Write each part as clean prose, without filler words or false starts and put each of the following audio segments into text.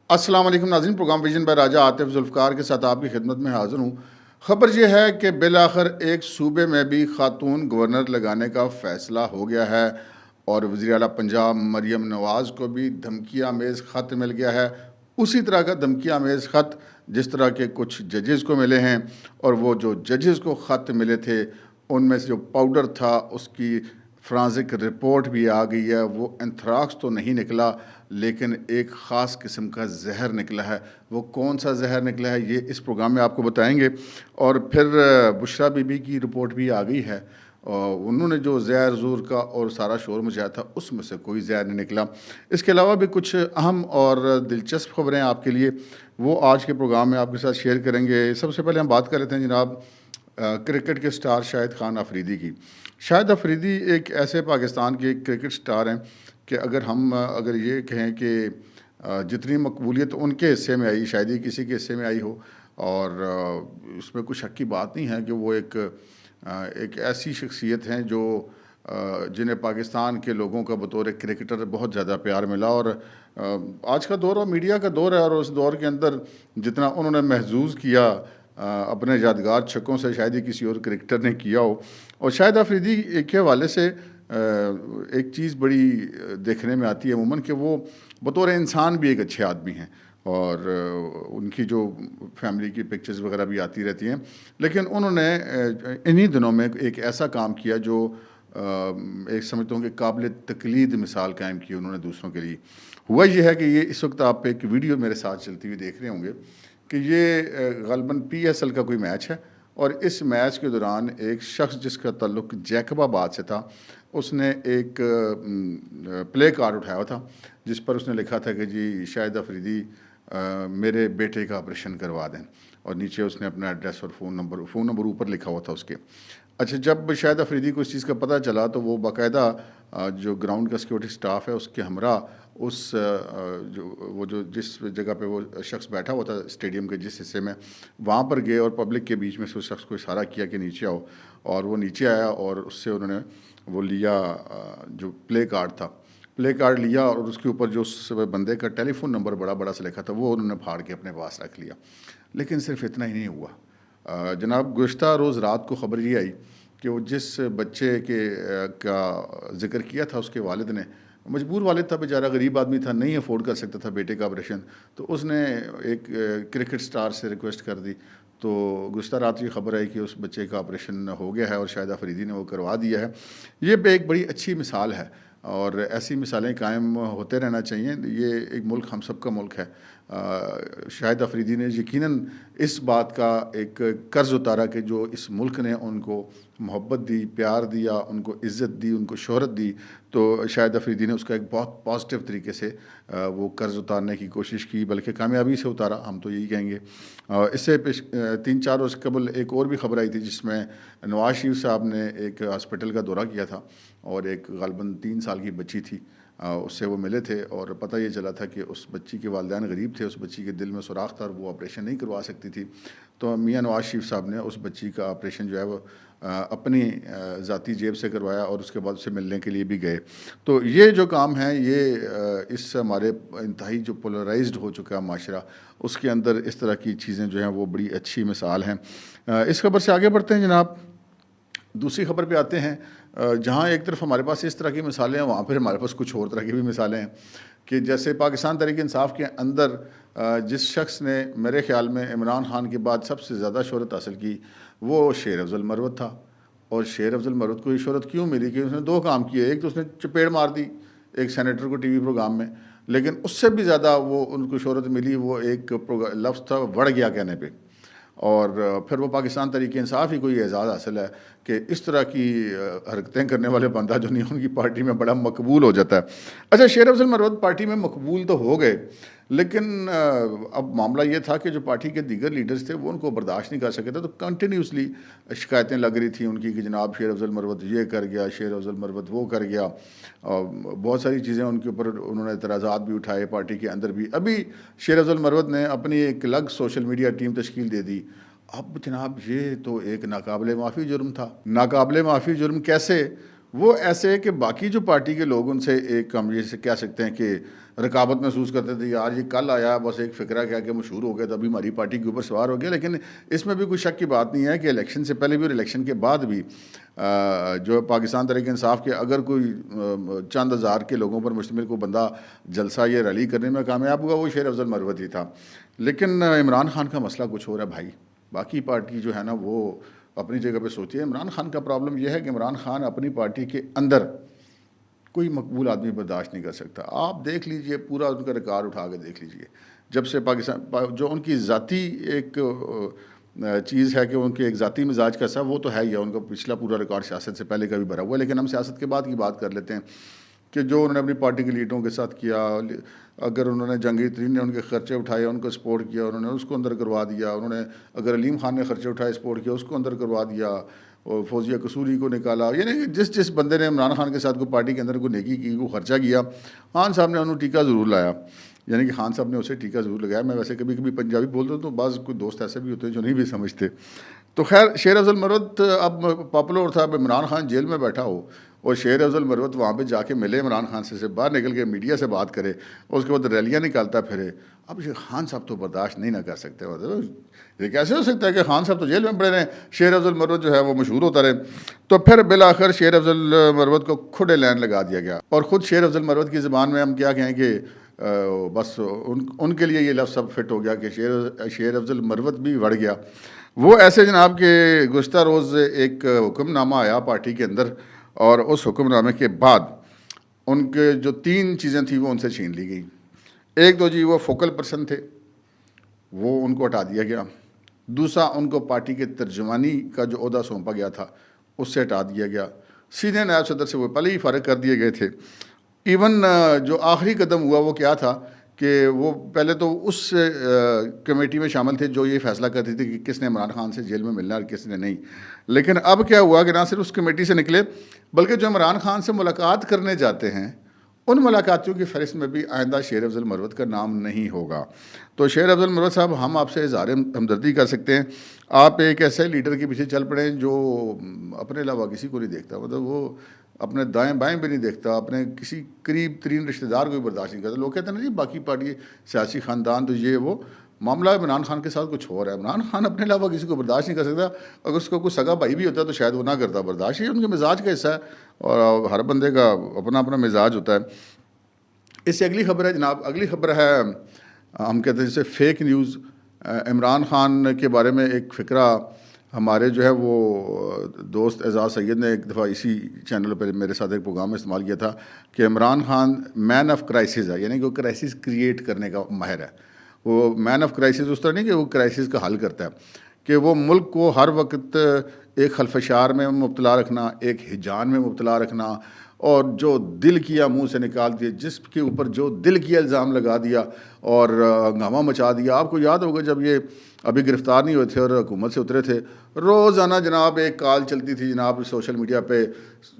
अस्सलाम वालेकुम नाज़रीन, प्रोग्राम विजन बाय राजा आतिफ जुल्फ़कार के साथ आपकी खिदमत में हाज़िर हूँ। ख़बर यह है कि बिलाखिर एक सूबे में भी खातून गवर्नर लगाने का फ़ैसला हो गया है और वज़ीर आला पंजाब मरियम नवाज़ को भी धमकी आमेज़ ख़त मिल गया है। उसी तरह का धमकी आमेज़ ख़त जिस तरह के कुछ जजेस को मिले हैं, और वो जो जजेस को ख़त मिले थे उनमें से जो पाउडर था उसकी फ़ॉरेंसिक रिपोर्ट भी आ गई है। वो एंथ्राक्स तो नहीं निकला, लेकिन एक ख़ास किस्म का ज़हर निकला है। वो कौन सा ज़हर निकला है ये इस प्रोग्राम में आपको बताएंगे। और फिर बुशरा बीबी की रिपोर्ट भी आ गई है, और उन्होंने जो ज़हर ज़ूर का और सारा शोर मचाया था उसमें से कोई ज़हर नहीं निकला। इसके अलावा भी कुछ अहम और दिलचस्प ख़बरें आपके लिए वो आज के प्रोग्राम में आपके साथ शेयर करेंगे। सबसे पहले हम बात कर लेते हैं जनाब क्रिकेट के स्टार शाहिद खान अफरीदी की। शाहिद अफरीदी एक ऐसे पाकिस्तान के क्रिकेट स्टार हैं कि अगर ये कहें कि जितनी मकबूलियत उनके हिस्से में आई शायद ही किसी के हिस्से में आई हो। और इसमें कुछ शक की बात नहीं है कि वो एक ऐसी शख्सियत हैं जो जिन्हें पाकिस्तान के लोगों का बतौर क्रिकेटर बहुत ज़्यादा प्यार मिला। और आज का दौर और मीडिया का दौर है, और उस दौर के अंदर जितना उन्होंने महसूस किया अपने यादगार छक्कों से शायद ही किसी और क्रिकेटर ने किया हो। और शाहिद अफरीदी के हवाले से एक चीज़ बड़ी देखने में आती है अमूमन कि वो बतौर इंसान भी एक अच्छे आदमी हैं, और उनकी जो फैमिली की पिक्चर्स वगैरह भी आती रहती हैं। लेकिन उन्होंने इन्हीं दिनों में एक ऐसा काम किया जो एक समझता हूँ कि काबिल तकलीद मिसाल कायम की उन्होंने दूसरों के लिए। हुआ ये है कि ये इस वक्त आप एक वीडियो मेरे साथ चलती हुई देख रहे होंगे कि ये ग़ालिबन PSL का कोई मैच है, और इस मैच के दौरान एक शख्स जिसका ताल्लुक जैकबाबाद से था, उसने एक प्ले कार्ड उठाया था जिस पर उसने लिखा था कि जी शाहिद अफरीदी मेरे बेटे का ऑपरेशन करवा दें, और नीचे उसने अपना एड्रेस और फ़ोन नंबर ऊपर लिखा हुआ था उसके। अच्छा, जब शाहिद अफरीदी को इस चीज़ का पता चला तो वो बाकायदा जो ग्राउंड का सिक्योरिटी स्टाफ है उसके हमरा उस जो जिस जगह पे वो शख्स बैठा हुआ था स्टेडियम के जिस हिस्से में, वहाँ पर गए और पब्लिक के बीच में से उस शख्स को इशारा किया कि नीचे आओ। और वो नीचे आया और उससे उन्होंने वो लिया जो प्ले कार्ड लिया, और उसके ऊपर जो उस बंदे का टेलीफोन नंबर बड़ा बड़ा सा लिखा था वो उन्होंने फाड़ के अपने पास रख लिया। लेकिन सिर्फ इतना ही नहीं हुआ। जनाब गुज़श्ता रोज़ रात को ख़बर ये आई कि वो जिस बच्चे का ज़िक्र किया था उसके वालिद ने, मजबूर वालिद था बेचारा, गरीब आदमी था, नहीं अफोर्ड कर सकता था बेटे का ऑपरेशन, तो उसने एक क्रिकेट स्टार से रिक्वेस्ट कर दी। तो गुज़श्ता रात ये ख़बर आई कि उस बच्चे का ऑपरेशन हो गया है और शाहिद अफरीदी ने वो करवा दिया है। ये एक बड़ी अच्छी मिसाल है, और ऐसी मिसालें कायम होते रहना चाहिए। ये एक मुल्क हम सब का मुल्क है। शाहिद अफरीदी ने यकीनन इस बात का एक कर्ज़ उतारा कि जो इस मुल्क ने उनको मोहब्बत दी, प्यार दिया, उनको इज़्ज़त दी, उनको शोहरत दी, तो शाहिद अफरीदी ने उसका एक बहुत पॉजिटिव तरीके से वो कर्ज़ उतारने की कोशिश की, बल्कि कामयाबी से उतारा, हम तो यही कहेंगे। इससे 3-4 रोज़ कबल एक और भी ख़बर आई थी जिसमें नवाज़ शरीफ साहब ने एक हॉस्पिटल का दौरा किया था, और एक ग़ालिबन 3 साल की बच्ची थी, उससे वो मिले थे, और पता ये चला था कि उस बच्ची के वालिदैन गरीब थे, उस बच्ची के दिल में सुराख था और वो ऑपरेशन नहीं करवा सकती थी। तो मियाँ नवाज़ शरीफ साहब ने उस बच्ची का ऑपरेशन जो है वो अपनी ज़ाती जेब से करवाया, और उसके बाद उससे मिलने के लिए भी गए। तो ये जो काम है ये इस हमारे इंतहाई जो पोलराइज्ड हो चुका है माशरा, उसके अंदर इस तरह की चीज़ें जो हैं वो बड़ी अच्छी मिसाल हैं। इस खबर से आगे बढ़ते हैं जनाब, दूसरी खबर पे आते हैं। जहाँ एक तरफ हमारे पास इस तरह की मिसालें हैं, वहाँ पर हमारे पास कुछ और तरह की भी मिसालें हैं कि जैसे पाकिस्तान तहरीक इंसाफ के अंदर जिस शख्स ने मेरे ख़्याल में इमरान खान के बाद सबसे ज़्यादा शोहरत हासिल की वो शेर अफ़ज़ल मरवत था। और शेर अफ़ज़ल मरवत को ये शोहरत क्यों मिली कि उसने 2 काम किए। एक तो उसने चपेड़ मार दी एक सेनेटर को टीवी प्रोग्राम में, लेकिन उससे भी ज़्यादा वो उनको शोहरत मिली वो एक लफ्ज़ था वड़ गया कहने पे। और फिर वो पाकिस्तान तहरीक इंसाफ ही कोई एज़ाज़ हासिल है कि इस तरह की हरकतें करने वाले बंदा जो नहीं उनकी पार्टी में बड़ा मकबूल हो जाता है। अच्छा, शेर अफ़ज़ल मरवत पार्टी में मकबूल तो हो गए, लेकिन अब मामला ये था कि जो पार्टी के दीगर लीडर्स थे वो उनको बर्दाश्त नहीं कर सके थे, तो कंटिन्यूसली शिकायतें लग रही थी उनकी कि जनाब शेर अफ़ज़ल मरवत ये कर गया, शेर अफ़ज़ल मरवत वो कर गया, और बहुत सारी चीज़ें उनके ऊपर उन्होंने एतराज़ात भी उठाए पार्टी के अंदर भी। अभी शेर अफ़ज़ल मरवत ने अपनी एक अलग सोशल मीडिया टीम तश्कील दे दी। अब जनाब ये तो एक नाकाबिले माफ़ी जुर्म था। नाकाबिले माफ़ी जुर्म कैसे? वो ऐसे है कि बाकी जो पार्टी के लोग उनसे एक हम ये से कह सकते हैं कि रकाबत महसूस करते थे, यार ये कल आया बस एक फ़िक्रा क्या कि मशहूर हो गया तो अभी हमारी पार्टी के ऊपर सवार हो गया। लेकिन इसमें भी कोई शक की बात नहीं है कि इलेक्शन से पहले भी और इलेक्शन के बाद भी जो पाकिस्तान तहरीक-ए-इंसाफ के अगर कोई चंद हज़ार के लोगों पर मुश्तमिल कोई बंदा जलसा या रैली करने में कामयाब हुआ, वो शेर अफजल मरवत ही था। लेकिन इमरान खान का मसला कुछ और है भाई। बाकी पार्टी जो है ना वो अपनी जगह पे सोची है। इमरान खान का प्रॉब्लम यह है कि इमरान खान अपनी पार्टी के अंदर कोई मकबूल आदमी बर्दाश्त नहीं कर सकता। आप देख लीजिए, पूरा उनका रिकॉर्ड उठा के देख लीजिए। जब से जो उनकी ज़ाती एक चीज़ है कि उनके एक ज़ाती मिजाज कैसा, वो तो है ही है। उनका पिछला पूरा रिकॉर्ड सियासत से पहले का भी भरा हुआ है। लेकिन हम सियासत के बाद की बात कर लेते हैं कि जो उन्होंने अपनी पार्टी के लीडरों के साथ किया, अगर उन्होंने जहांगीर तरीन ने उनके खर्चे उठाए, उनको सपोर्ट किया, उन्होंने उसको अंदर करवा दिया। उन्होंने अगर अलीम खान ने खर्चे उठाए, सपोर्ट किया, उसको अंदर करवा दिया और फौजिया कसूरी को निकाला। यानी कि जिस जिस बंदे ने इमरान खान के साथ कोई पार्टी के अंदर कोई नेकी की, को खर्चा किया, खान साहब ने उन्होंने टीका ज़रूर लाया। यानी कि खान साहब ने उसे टीका ज़रूर लगाया। मैं वैसे कभी कभी पंजाबी बोलता हूँ तो बाज़ कोई दोस्त ऐसे भी होते हैं जो नहीं भी समझते। तो खैर, शेर अफजल मरवत अब पॉपुलर था। अब इमरान खान जेल में बैठा हो और शेर अफजल मरवत वहाँ पे जाके मिले इमरान खान से बाहर निकल के मीडिया से बात करे और उसके बाद रैलियाँ निकालता फिरे। अब ये खान साहब तो बर्दाश्त नहीं ना कर सकते। मतलब ये कैसे हो सकता है कि खान साहब तो जेल में पड़े रहें, शेर अफजल मरवत जो है वो मशहूर होता रहे। तो फिर बिलाखिर शेर अफजल मरवत को खुद लैन लगा दिया गया। और ख़ुद शेर अफजल मरवत की ज़बान में हम क्या कहें कि बस उनके लिए ये लफ्ज़ सब फिट हो गया कि शेर अफजल मरवत भी बढ़ गया। वो ऐसे जनाब के गुज़श्ता रोज़ एक हुक्मनामा आया पार्टी के अंदर और उस हुक्मनामे के बाद उनके जो 3 चीज़ें थी वो उनसे छीन ली गई। एक तो जी वो फोकल पर्सन थे, वो उनको हटा दिया गया। दूसरा, उनको पार्टी के तर्जुमानी का जो ओहदा सौंपा गया था उससे हटा दिया गया। सीधे नायब सदर से वो पहले ही फ़ारिग कर दिए गए थे। इवन जो आखिरी कदम हुआ वो क्या था कि वो पहले तो उस कमेटी में शामिल थे जो ये फैसला करती थी कि किसने इमरान खान से जेल में मिलना और किसने नहीं। लेकिन अब क्या हुआ कि ना सिर्फ उस कमेटी से निकले, बल्कि जो इमरान खान से मुलाकात करने जाते हैं उन मुलाकातियों की फहरिस्त में भी आइंदा शेर अफजल मरवत का नाम नहीं होगा। तो शेर अफजल मरवत साहब, हम आपसे इज़हार हमदर्दी कर सकते हैं। आप एक ऐसे लीडर के पीछे चल पड़े जो अपने अलावा किसी को नहीं देखता। मतलब वो अपने दाएं बाएं भी नहीं देखता, अपने किसी करीब तरीन रिश्तेदार को भी बर्दाश्त नहीं करता। लोग कहते हैं ना जी बाकी पार्टी सियासी ख़ानदान तो ये वो, मामला इमरान खान के साथ कुछ और है। इमरान खान अपने अलावा किसी को बर्दाश्त नहीं कर सकता। अगर उसको कोई सगा भाई भी होता है तो शायद वो ना करता बर्दाश्त। ये उनके मिजाज का हिस्सा है और हर बंदे का अपना अपना मिजाज होता है। इससे अगली खबर है जनाब, अगली खबर है हम कहते हैं जैसे फेक न्यूज़। इमरान खान के बारे में एक फ़िक्रा हमारे जो है वो दोस्त एजाज़ सैयद ने एक दफ़ा इसी चैनल पर मेरे साथ एक प्रोग्राम में इस्तेमाल किया था कि Imran Khan man of crisis है। यानी कि वो क्राइसिस क्रिएट करने का माहिर है। वो मैन ऑफ क्राइसिस उस तरह नहीं कि वो क्राइसिस का हल करता है, कि वो मुल्क को हर वक्त एक खलफशार में मुब्तला रखना, एक हिजान में मुब्तला रखना, और जो दिल किया मुंह से निकाल दिया, जिसके ऊपर जो दिल किया इल्ज़ाम लगा दिया और हंगामा मचा दिया। आपको याद होगा जब ये अभी गिरफ़्तार नहीं हुए थे और हुकूमत से उतरे थे, रोज़ाना जनाब एक कॉल चलती थी जनाब सोशल मीडिया पे,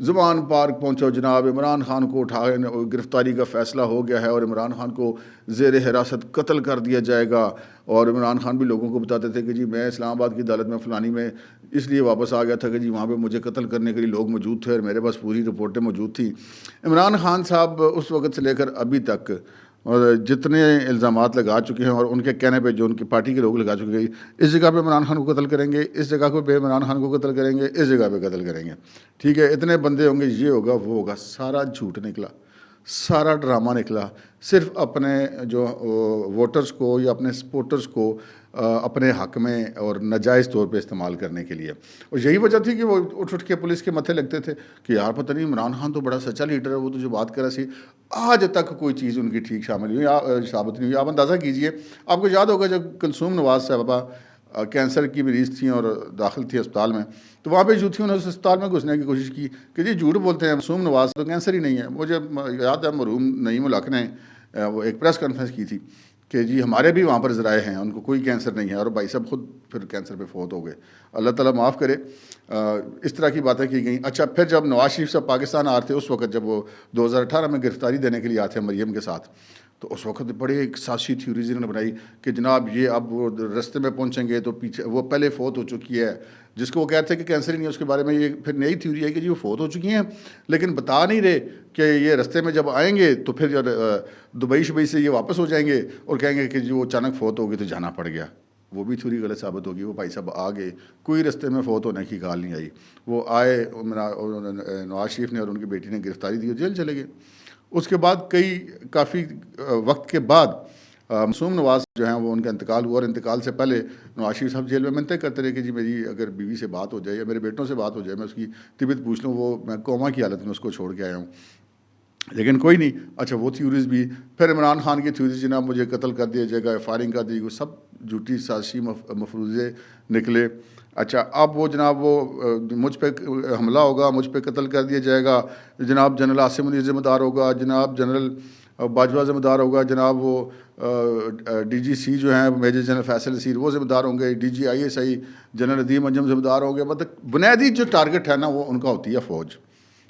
ज़ुबान पार्क पहुँचो जनाब, इमरान खान को उठा गिरफ़्तारी का फ़ैसला हो गया है और इमरान खान को ज़ेर हिरासत कत्ल कर दिया जाएगा। और इमरान खान भी लोगों को बताते थे कि जी मैं इस्लामाबाद की अदालत में फ़लानी में इसलिए वापस आ गया था कि जी वहाँ पे मुझे कत्ल करने के लिए लोग मौजूद थे और मेरे पास पूरी रिपोर्टें मौजूद थी। इमरान खान साहब उस वक़्त से लेकर अभी तक और जितने इल्ज़ामात लगा चुके हैं और उनके कहने पे जो उनकी पार्टी के लोग लगा चुके हैं, इस जगह पे इमरान खान को कत्ल करेंगे, इस जगह पे इमरान खान को कत्ल करेंगे, इस जगह पे कत्ल करेंगे, ठीक है, इतने बंदे होंगे, ये होगा वो होगा। सारा झूठ निकला, सारा ड्रामा निकला, सिर्फ अपने जो वोटर्स को या अपने सपोर्टर्स को अपने हक़ में और नाजायज़ तौर पे इस्तेमाल करने के लिए। और यही वजह थी कि वो उठ उठ के पुलिस के मत्थे लगते थे कि यार पता नहीं इमरान खान तो बड़ा सच्चा लीडर है, वो तो जो बात कर रहा सी, आज तक कोई चीज़ उनकी ठीक शामिल हुई या साबित नहीं हुई। आप अंदाज़ा कीजिए, आपको याद होगा जब कुलसूम नवाज़ साहबा कैंसर की मरीज़ थी और दाखिल थी अस्पताल में, तो वहाँ पे जो थी उन्होंने उस अस्पताल में घुसने की कोशिश की कि जी झूठ बोलते हैं, कुलसूम नवाज़ तो कैंसर ही नहीं है। मुझे याद है मरहूम नईम उल हक ने वो एक प्रेस कॉन्फ्रेंस की थी कि जी हमारे भी वहाँ पर ज़राए हैं, उनको कोई कैंसर नहीं है, और भाई साहब खुद फिर कैंसर पे फौत हो गए। अल्लाह ताला माफ़ करे। इस तरह की बातें की गई। अच्छा, फिर जब नवाज शरीफ साहब पाकिस्तान आ रहे थे, उस वक्त जब वो 2018 में गिरफ़्तारी देने के लिए आते हैं मरियम के साथ, तो उस वक्त बड़े एक साजिशी थ्योरीज इन्होंने बनाई कि जनाब ये अब वो रास्ते में पहुँचेंगे तो पीछे वो पहले फ़ौत हो चुकी है, जिसको वो कह रहे थे कि कैंसर ही नहीं है, उसके बारे में ये फिर नई थ्योरी है कि जी वो फोत हो चुकी हैं, लेकिन बता नहीं रहे कि ये रास्ते में जब आएंगे तो फिर दुबई शुबई से ये वापस हो जाएंगे और कहेंगे कि जी वो अचानक फोत हो गई तो जाना पड़ गया। वो भी थ्योरी गलत साबित होगी। वो भाई साहब आ गए, कोई रास्ते में फोत होने की गाल नहीं आई। वो आए, नवाज शरीफ ने और उनकी बेटी ने गिरफ्तारी दी और जेल चले गए। उसके बाद काफ़ी वक्त के बाद मासूम नवाज जो हैं वो उनका इंतकाल हुआ, और इंतकाल से पहले नवाज शरीफ साहब जेल में मिन्नतें करते रहे कि जी मेरी अगर बीवी से बात हो जाए या मेरे बेटों से बात हो जाए, मैं उसकी तबीयत पूछ लूँ, वो मैं कोमा की हालत में उसको छोड़ के आया हूँ, लेकिन कोई नहीं। अच्छा, वो थ्योरीज भी। फिर इमरान खान की थ्योरीज, जनाब मुझे कत्ल कर दिया जाएगा, फायरिंग कर दी, सब झूठी साजिशी मफरूज़े निकले। अच्छा, अब वो जनाब वो मुझ पे हमला होगा, मुझ पे कत्ल कर दिया जाएगा, जनाब जनरल आसिम मुनीर ज़िम्मेदार होगा, जनाब जनरल बाजवा ज़िम्मेदार होगा, जनाब वो DGC जो हैं मेजर जनरल फैसल नसीर वो ज़िम्मेदार होंगे, DG ISI general Nadeem Anjum ज़िम्मेदार होंगे। मतलब बुनियादी जो टारगेट है ना वो उनका होती है फ़ौज,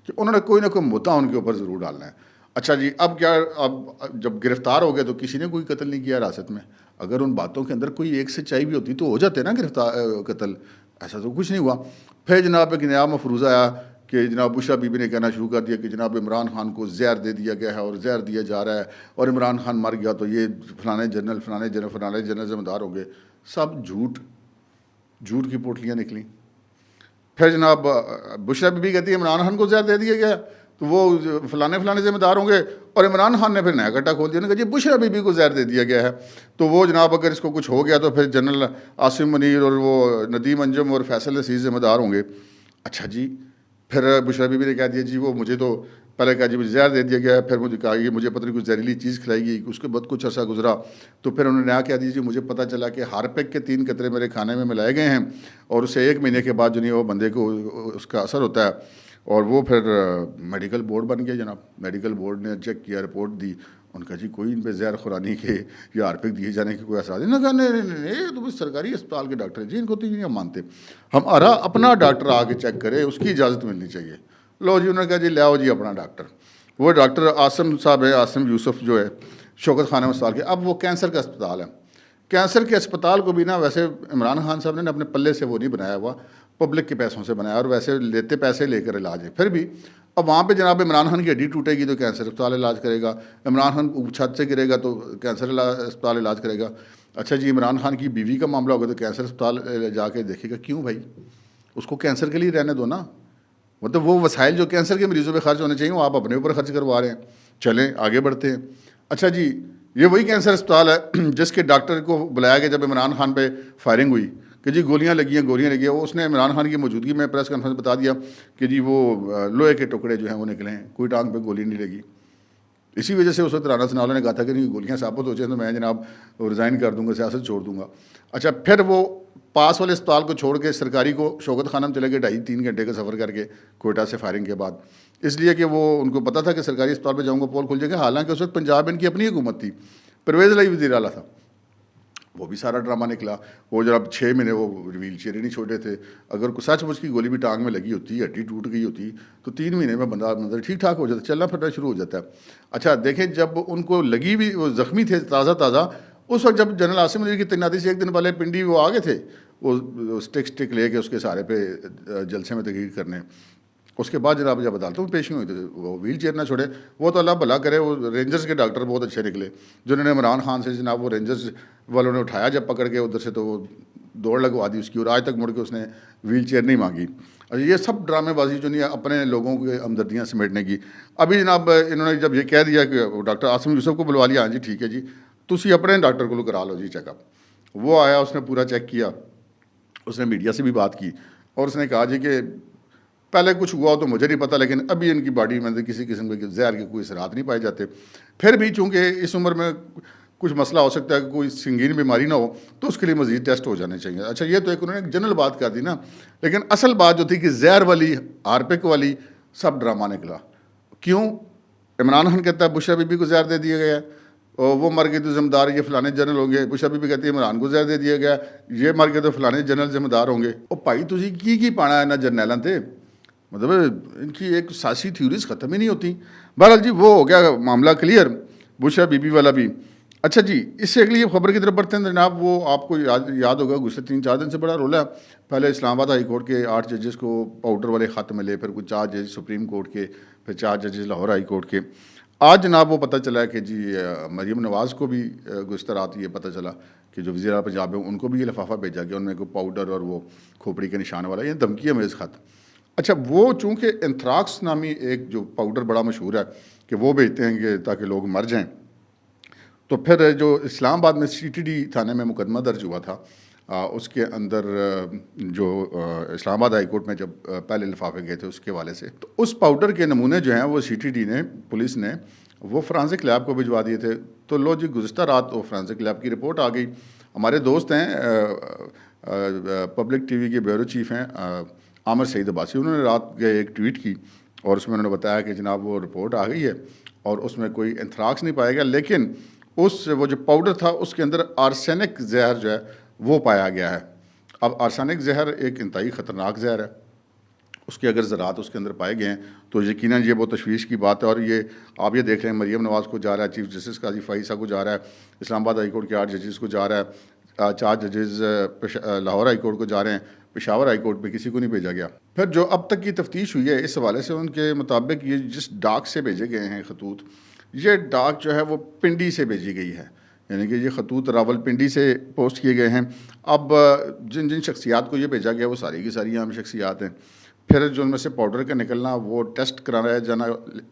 कि उन्होंने कोई ना कोई मुद्दा उनके ऊपर ज़रूर डालना है। अच्छा जी, अब क्या, अब जब गिरफ़्तार हो गए तो किसी ने कोई कत्ल नहीं किया हिरासत में। अगर उन बातों के अंदर कोई एक सच्चाई भी होती तो हो जाते ना गिरफ्तार कत्ल, ऐसा तो कुछ नहीं हुआ। फिर जनाब एक नया मफरूज़ आया कि जनाब बुशरा बीबी ने कहना शुरू कर दिया कि जनाब इमरान खान को जहर दे दिया गया है और जहर दिया जा रहा है, और इमरान खान मर गया तो ये फलाने जनरल ज़िम्मेदार हो गए। सब झूठ की पोटलियाँ निकली। फिर जनाब बुशरा बीबी कहती है इमरान खान को जहर दे दिया गया तो वो फलाने ज़िम्मेदार होंगे, और इमरान खान ने फिर नया गड्ढा खोल दिया, उन्होंने कहा जी बुशरा बीबी को जहर दे दिया गया है, तो वो जनाब अगर इसको कुछ हो गया तो फिर जनरल आसिम मुनीर और वो नदीम अंजम और फैसल नसीर ज़िम्मेदार होंगे। अच्छा जी, फिर बुशरा बीबी ने कह दिया जी वो मुझे तो पहले कहा जी मुझे जहर दे दिया गया है, फिर मुझे कहा कि मुझे पता नहीं कुछ जहरीली चीज़ खिलाई गई, उसके बाद कुछ अर्सा गुजरा तो फिर उन्होंने नया कह दिया जी मुझे पता चला कि हार्पिक के 3 कतरे मेरे खाने में मिलाए गए हैं, और उससे 1 महीने के बाद जो नहीं वो बंदे को उसका असर होता है, और वो फिर मेडिकल बोर्ड बन गया। जनाब मेडिकल बोर्ड ने चेक किया, रिपोर्ट दी, उनका जी कोई इन पर जहर खुरानी के या हार्पिक दिए जाने के कोई असर नहीं। कहा नहीं तो सरकारी अस्पताल के डॉक्टर हैं जी, इनको तो नहीं हम मानते, हमारा अपना डॉक्टर आके चेक करे, उसकी इजाज़त मिलनी चाहिए। लो जी, उन्होंने कहा जी ले आओ जी अपना डॉक्टर। वो डॉक्टर आसिम साहब है, आसिम यूसुफ जो है शौकत खान अस्पताल के, अब वो कैंसर का अस्पताल है। कैंसर के अस्पताल को भी ना वैसे इमरान खान साहब ने अपने पल्ले से वो नहीं बनाया हुआ, पब्लिक के पैसों से बनाया, और वैसे लेते पैसे लेकर इलाज है। फिर भी अब वहाँ पे जनाब इमरान खान की हड्डी टूटेगी तो कैंसर अस्पताल इलाज करेगा, इमरान खान छत से गिरेगा तो कैंसर अस्पताल इलाज करेगा। अच्छा जी, इमरान खान की बीवी का मामला होगा तो कैंसर अस्पताल जाके देखेगा। क्यों भाई, उसको कैंसर के लिए रहने दो ना। मतलब वो वसाइल जो कैंसर के मरीजों पे खर्च होने चाहिए वो आप अपने ऊपर खर्च करवा रहे हैं। चलें आगे बढ़ते हैं। अच्छा जी, ये वही कैंसर अस्पताल है जिसके डॉक्टर को बुलाया गया जब इमरान खान पे फायरिंग हुई कि जी गोलियां लगी हैं। वो उसने इमरान खान की मौजूदगी में प्रेस कॉन्फ्रेंस बता दिया कि जी वो लोहे के टुकड़े जो हैं वो निकले हैं, कोई टांग पे गोली नहीं लगी। इसी वजह से उस वक्त राना सनावला ने कहा था कि नहीं गोलियां साबित हो जाए तो मैं जनाब रिज़ाइन कर दूंगा, सियासत छोड़ दूंगा। अच्छा, फिर वो पास वाले अस्पताल को छोड़ के सरकारी को शौकत खाना में चले गए 2.5-3 घंटे का सफ़र करके कोयटा से फायरिंग के बाद, इसलिए कि वो उनको पता था कि सरकारी अस्पताल पर जाऊँगा पोल खुल जाएगा। हालांकि उस वक्त पंजाब इनकी अपनी हुकूमत थी, परवेज़ लाई वज़ीर आला था, वो भी सारा ड्रामा निकला। वो जब 6 महीने वो व्हील चेयर ही नहीं छोड़े थे। अगर सचमुच की गोली भी टांग में लगी होती, हड्डी टूट गई होती तो 3 महीने में बंदा मतलब ठीक ठाक हो जाता, चलना फिरना शुरू हो जाता है। अच्छा देखें, जब उनको लगी भी, वो ज़ख्मी थे ताज़ा, उस वक्त जब जनरल आसिम मुनीर की तैनाती से 1 दिन पहले पिंडी वो आ गए थे, वो स्टिक ले के उसके सहारे पे जलसे में तहरीर करने। उसके बाद जनाब जब अदालतों में पेशी हुई तो वो व्हील चेयर ना छोड़े। वो तो अल्लाह भला करे, वो रेंजर्स के डॉक्टर बहुत अच्छे निकले जिन्होंने इमरान खान से जनाब वो रेंजर्स वालों ने उठाया जब पकड़ के उधर से, तो वो दौड़ लगवा दी उसकी, और आज तक मुड़ के उसने व्हील चेयर नहीं मांगी। और ये सब ड्रामेबाजी जो नहीं है अपने लोगों की हमदर्दियाँ समेटने की। अभी जनाब इन्होंने जब ये कह दिया कि डॉक्टर आसिम यूसुफ को बुलवा लिया, हाँ जी ठीक है जी, तुसी अपने डॉक्टर को करा लो जी चेकअप। वो आया, उसने पूरा चेक किया, उसने मीडिया से भी बात की और उसने कहा जी कि पहले कुछ हुआ तो मुझे नहीं पता, लेकिन अभी इनकी बॉडी में किसी किस्म के जहर के कोई असरात नहीं पाए जाते। फिर भी चूँकि इस उम्र में कुछ मसला हो सकता है कि कोई संगीन बीमारी ना हो तो उसके लिए मज़ीद टेस्ट हो जाने चाहिए। अच्छा, ये तो एक उन्होंने जनरल बात कर दी ना, लेकिन असल बात जो थी कि जहर वाली, हार्पिक वाली, सब ड्रामा निकला। क्यों? इमरान खान कहता है बुशरा बीबी को जहर दे दिया गया, और वो मर गए तो जिम्मेदार ये फलाने जनरल होंगे। बुशरा बीबी कहती है इमरान को जहर दे दिया गया, ये मर गए तो फलाने जनरल जिम्मेदार होंगे। और भाई तुझी की पाना इन्होंने जरनैलों से, मतलब इनकी एक सासी थ्योरीज ख़त्म ही नहीं होती। बहरहाल जी वो हो गया मामला क्लियर बुशरा बीबी वाला भी। अच्छा जी, इससे अगली खबर की तरफ बढ़ते हैं जनाब। वो आपको याद होगा, गुज़श्ता 3-4 दिन से बड़ा रोला है। पहले इस्लामाबाद हाई कोर्ट के 8 जजेस को पाउडर वाले ख़त मिले, फिर कुछ 4 जज सुप्रीम कोर्ट के, फिर 4 जजेस लाहौर हाई कोर्ट के। आज जनाब वो पता चला है कि जी मरीम नवाज़ को भी गुज़श्ता रात ये पता चला कि जो वज़ीर आला पंजाब है उनको भी ये लिफाफा भेजा गया, उनमें कोई पाउडर और वो खोपड़ी के निशान वाला ये धमकी मेज़ ख़त। अच्छा, वो चूँकि एंथ्राक्स नामी एक जो पाउडर बड़ा मशहूर है कि वो भेजते हैं कि ताकि लोग मर जाएँ, तो फिर जो इस्लामाबाद में सीटीडी थाने में मुकदमा दर्ज हुआ था, उसके अंदर जो इस्लामाबाद हाई कोर्ट में जब पहले लिफाफे गए थे उसके हवाले से, तो उस पाउडर के नमूने जो हैं वो सीटीडी ने, पुलिस ने वो फोरेंसिक लैब को भिजवा दिए थे। तो लो जी, गुज़श्ता रात वो फोरेंसिक लैब की रिपोर्ट आ गई। हमारे दोस्त हैं पब्लिक टीवी के ब्यूरो चीफ हैं आमिर सईद अब्बासी, उन्होंने रात गए एक ट्वीट की और उसमें उन्होंने बताया कि जनाब वो रिपोर्ट आ गई है और उसमें कोई एंथ्राक्स नहीं पाया गया, लेकिन वो जो पाउडर था उसके अंदर आर्सेनिक जहर जो है वो पाया गया है। अब आर्सेनिक जहर एक इंतहाई ख़तरनाक जहर है, उसके अगर ज़रात उसके अंदर पाए गए हैं तो यकीनन ये बहुत तशवीश की बात है। और ये आप ये देख रहे हैं, मरीम नवाज़ को जा रहा है, चीफ जस्टिस काजी फ़ाइज़ को जा रहा है, इस्लामाबाद हाई कोर्ट के 8 जजेस को जा रहा है, 4 जजेस लाहौर हाई कोर्ट को जा रहे हैं, पेशावर हाई कोर्ट पे किसी को नहीं भेजा गया। फिर जो अब तक की तफ्तीश हुई है इस हवाले से, उनके मुताबिक ये जिस डाक से भेजे गए हैं खतूत, ये डाक जो है वो पिंडी से भेजी गई है, यानी कि ये खतूत रावलपिंडी से पोस्ट किए गए हैं। अब जिन जिन शख्सियात को ये भेजा गया वो सारी की सारी आम शख्सियात हैं। फिर जो उनमें से पाउडर का निकलना वो टेस्ट कराया जाना,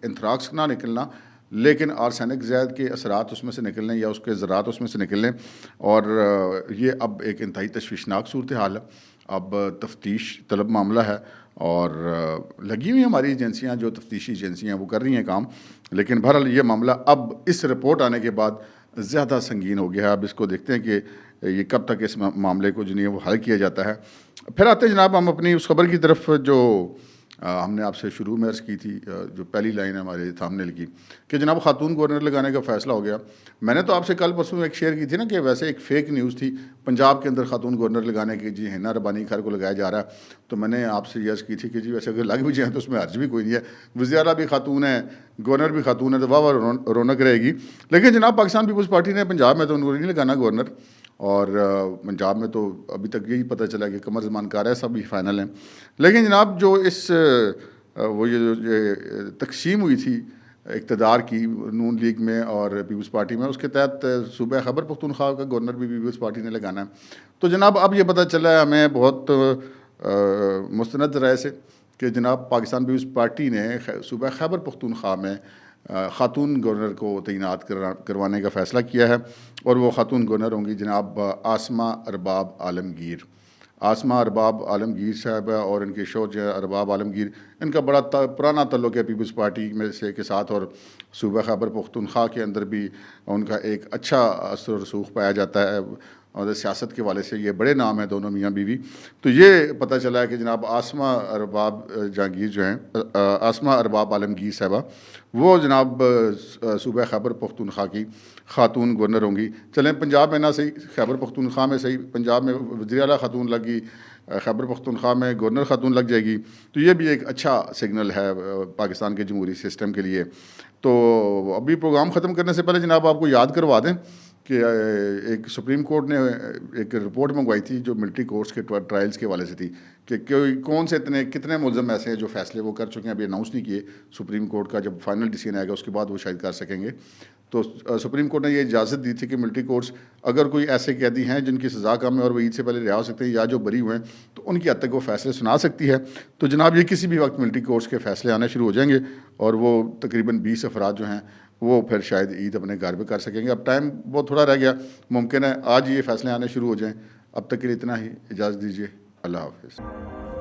एंथ्राक्स ना निकलना, लेकिन आर्सेनिक ज़ैद के असरात उसमें से निकलने या उसके ज़रात उसमें से निकलने, और ये अब एक इंतहाई तशवीशनाक सूरत हाल है। अब तफ्तीश तलब मामला है और लगी हुई हमारी एजेंसियाँ, जो तफ्तीशी एजेंसियाँ वो कर रही हैं काम, लेकिन बहरहाल ये मामला अब इस रिपोर्ट आने के बाद ज़्यादा संगीन हो गया है। अब इसको देखते हैं कि ये कब तक इस मामले को जो नहीं है वो हल किया जाता है। फिर आते हैं जनाब हम अपनी उस खबर की तरफ जो हमने आपसे शुरू में अर्ज़ की थी, जो पहली लाइन है हमारे थंबनेल की, कि जनाब खातून गवर्नर लगाने का फ़ैसला हो गया। मैंने तो आपसे कल परसों एक शेयर की थी ना कि वैसे एक फ़ेक न्यूज़ थी पंजाब के अंदर खातून गवर्नर लगाने की, जी हिना रबानी खैर को लगाया जा रहा है। तो मैंने आपसे ये अर्ज़ की थी कि जी वैसे अगर लग भी जाए तो उसमें हर्ज भी कोई नहीं है, वज़ीर आला भी खातून है, गवर्नर भी खातून है, तो वाह वाह रौनक रहेगी। लेकिन जनाब पाकिस्तान पीपल्स पार्टी ने पंजाब में तो उनको नहीं लगाना गवर्नर, और पंजाब में तो अभी तक यही पता चला कि कमर ज़मान कार है, सब ही फाइनल हैं। लेकिन जनाब जो इस वो ये जो तकसीम हुई थी इक़्तिदार की नून लीग में और पीपल्स पार्टी में, उसके तहत सूबा खैबर पख्तूनख्वा का गवर्नर भी पीपल्स पार्टी ने लगाना है। तो जनाब अब ये पता चला है हमें बहुत मुस्तनद राय से कि जनाब पाकिस्तान पीपल्स पार्टी ने सूबा खैबर पख्तूनख्वा में ख़ातून गवर्नर को तैनात करवाने का फ़ैसला किया है, और वो ख़ातून गवर्नर होंगी जनाब आसमा अरबाब आलमगीर। आसमा अरबाब आलमगीर साहब और इनके शौहर जो है अरबाब आलमगीर, इनका बड़ा पुराना ताल्लुक़ है पीपल्स पार्टी में से के साथ, और सूबा खैबर पख्तूनख्वा के अंदर भी उनका एक अच्छा असर रसूख पाया जाता है, और सियासत के वाले से ये बड़े नाम हैं दोनों मियाँ बीवी। तो ये पता चला है कि जनाब आसमा अरबाब जहांगीर जो हैं, आसमा अरबाब आलमगीर साहबा, वो जनाब सूबा खैबर पख्तूनख्वा की खातून गवर्नर होंगी। चलें पंजाब में ना सही, खैबर पख्तूनख्वा में सही, पंजाब में वज़ीर आला खातून लगी, खैबर पख्तूनख्वा में गवर्नर खातून लग जाएगी, तो ये भी एक अच्छा सिग्नल है पाकिस्तान के जमहूरी सिस्टम के लिए। तो अभी प्रोग्राम ख़त्म करने से पहले जनाब आपको याद करवा दें कि एक सुप्रीम कोर्ट ने एक रिपोर्ट मंगवाई थी जो मिलिट्री कोर्ट्स के ट्रायल्स के वाले से थी, कि कौन से कितने मुलज़म ऐसे हैं जो फैसले वो कर चुके हैं, अभी अनाउंस नहीं किए। सुप्रीम कोर्ट का जब फाइनल डिसीजन आएगा उसके बाद वो शायद कर सकेंगे। तो सुप्रीम कोर्ट ने ये इजाज़त दी थी कि मिलिट्री कोर्ट्स अगर कोई ऐसे कैदी हैं जिनकी सज़ा कम है और वो ईद से पहले रिहा हो सकते हैं, या जो बरी हुए हैं, तो उनकी हद तक वो फैसले सुना सकती है। तो जनाब ये किसी भी वक्त मिलिट्री कोर्ट्स के फैसले आने शुरू हो जाएंगे, और वो तकरीबन 20 अफराद जो हैं वो फिर शायद ईद अपने घर में कर सकेंगे। अब टाइम बहुत थोड़ा रह गया, मुमकिन है आज ये फैसले आने शुरू हो जाएं। अब तक के लिए इतना ही, इजाज़त दीजिए, अल्लाह हाफ़िज़।